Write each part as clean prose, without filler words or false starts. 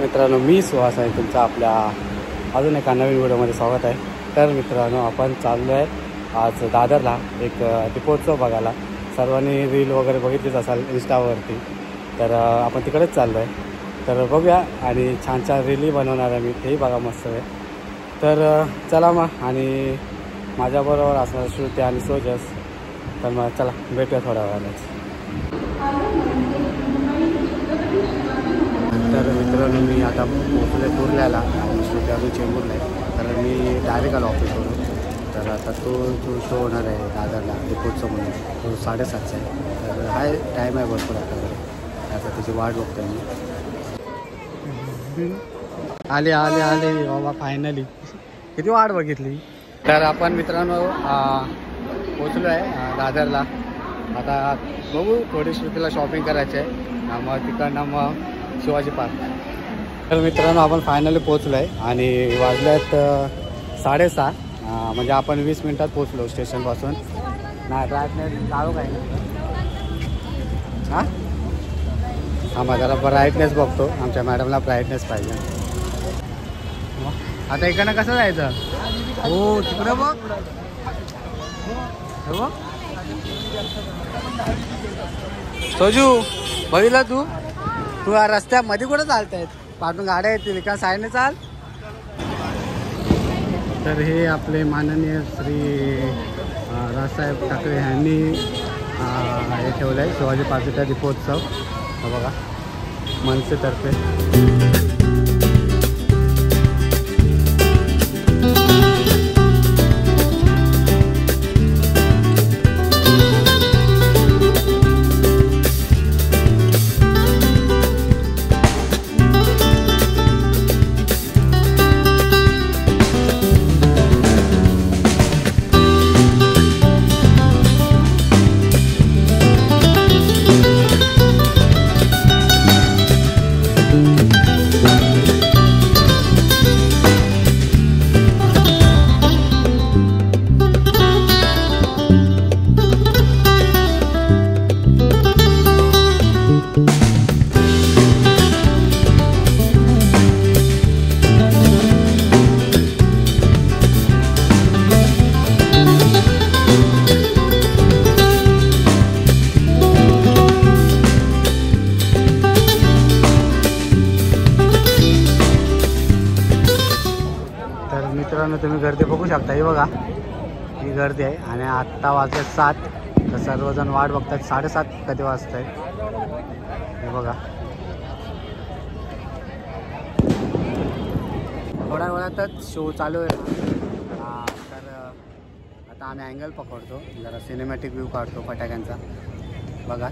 मित्रांनो, मी सुहास आहे तुमचं आपल्या अजून एका नवीन व्हिडिओमध्ये स्वागत आहे। तर मित्रांनो, आपण चाललो आहे आज दादरला एक दीपोत्सव बघायला। सर्वांनी रील वगैरे बघितलीच असाल इंस्टावरती, तर आपण तिकडेच चाललो आहे। तर बघूया आणि छान छान रीलही बनवणार आहे मी, तेही बघा मस्त आहे। तर चला मग, आणि माझ्याबरोबर असणार श्रुती आणि सोजस। तर मग चला भेटूया थोड्या वेळानेच। तर मित्रांनो, मी आता पोचले कुर्ल्याला आणि श्रुती अजून चेंबूरला आहे। तर मी डायरेक्ट आलो ऑफिसवरून। तर आता तो शो होणार आहे दादरला दीपोत्सव म्हणून, तो 7:30चा आहे। तर हाय टाईम आहे भरपूर आता त्याची वाट बघतोय मी। आले आले आले बाबा, फायनली किती वाट बघितली। तर आपण मित्रांनो पोचलो आहे दादरला। आता बघू, थोडी श्रुतीला शॉपिंग करायची आहे, मग तिकडनं मग शिवाजी पार्क। तर मित्रांनो, आपण फायनली पोचलो आहे आणि वाजले आहेत 6:30। म्हणजे आपण 20 मिनटात पोचलो स्टेशनपासून। नाही ब्राईटनेस चालू काय हां आम्हा जरा ब्राईटनेस बघतो, आमच्या मॅडमला ब्राईटनेस पाहिजे। आता इकडनं कसं जायचं? हो तिकडं बघ, हो सोजू बघितलं तू रस्त्यामध्ये कुठं चालतायत? पाठून गाड्या येतील का? साईडने चाल। तर हे आपले माननीय श्री राजसाहेब ठाकरे यांनी हे ठेवलं आहे शिवाजी पार्कचा दीपोत्सव। बघा मनसेतर्फे। मित्रांनो, तुम्ही गर्दी बघू शकता, ही बघा ही गर्दी आहे। आणि आत्ता वाजले 7, तर सर्वजण वाट बघतात 7:30 कधी वाजत आहे हे बघा। थोड्या वेळातच शो चालू आहे। तर आता आम्ही अँगल पकडतो, जरा सिनेमॅटिक व्ह्यू काढतो फटाक्यांचा, बघा।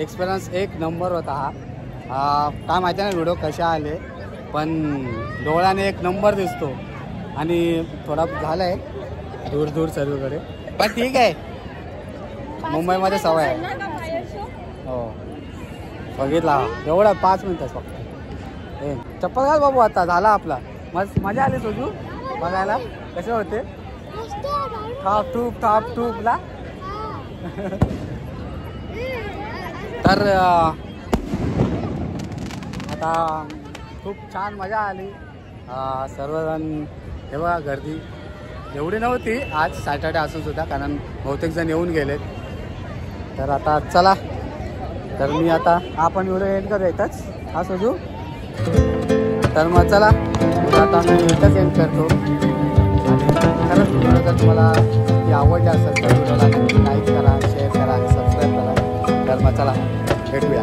एक्सपिरियन्स एक नंबर होता हा. काय माहिती नाही व्हिडिओ कशा आले, पण डोळ्याने एक नंबर दिसतो आणि थोडा झाला आहे दूर दूर सर्वीकडे, पण ठीक आहे. मुंबईमध्ये सवय आहे. हो बघितला एवढा 5 मिनिटच फक्त. चप्पल घाल बाबू, आता झाला आपला. मजा आली तुझू बघायला कसे होते. टॉप टूपला तर आता खूप छान मजा आली. सर्वजण हे बघा, गर्दी एवढी नव्हती आज सॅटर्डे असून सुद्धा, कारण बहुतेक जण येऊन गेलेत. तर आता चला, तर मी आता आपण व्हिडिओ एंड करू येतच हा सोजू. तर मग चला आता मी इथंच एंड करतो. आणि खरंच व्हिडिओ जर तुम्हाला ती आवडली असेल तर व्हिडिओला लाईक करा, शेअर करा आणि सबस्क्राईब करा. तर मग चला भेटूया.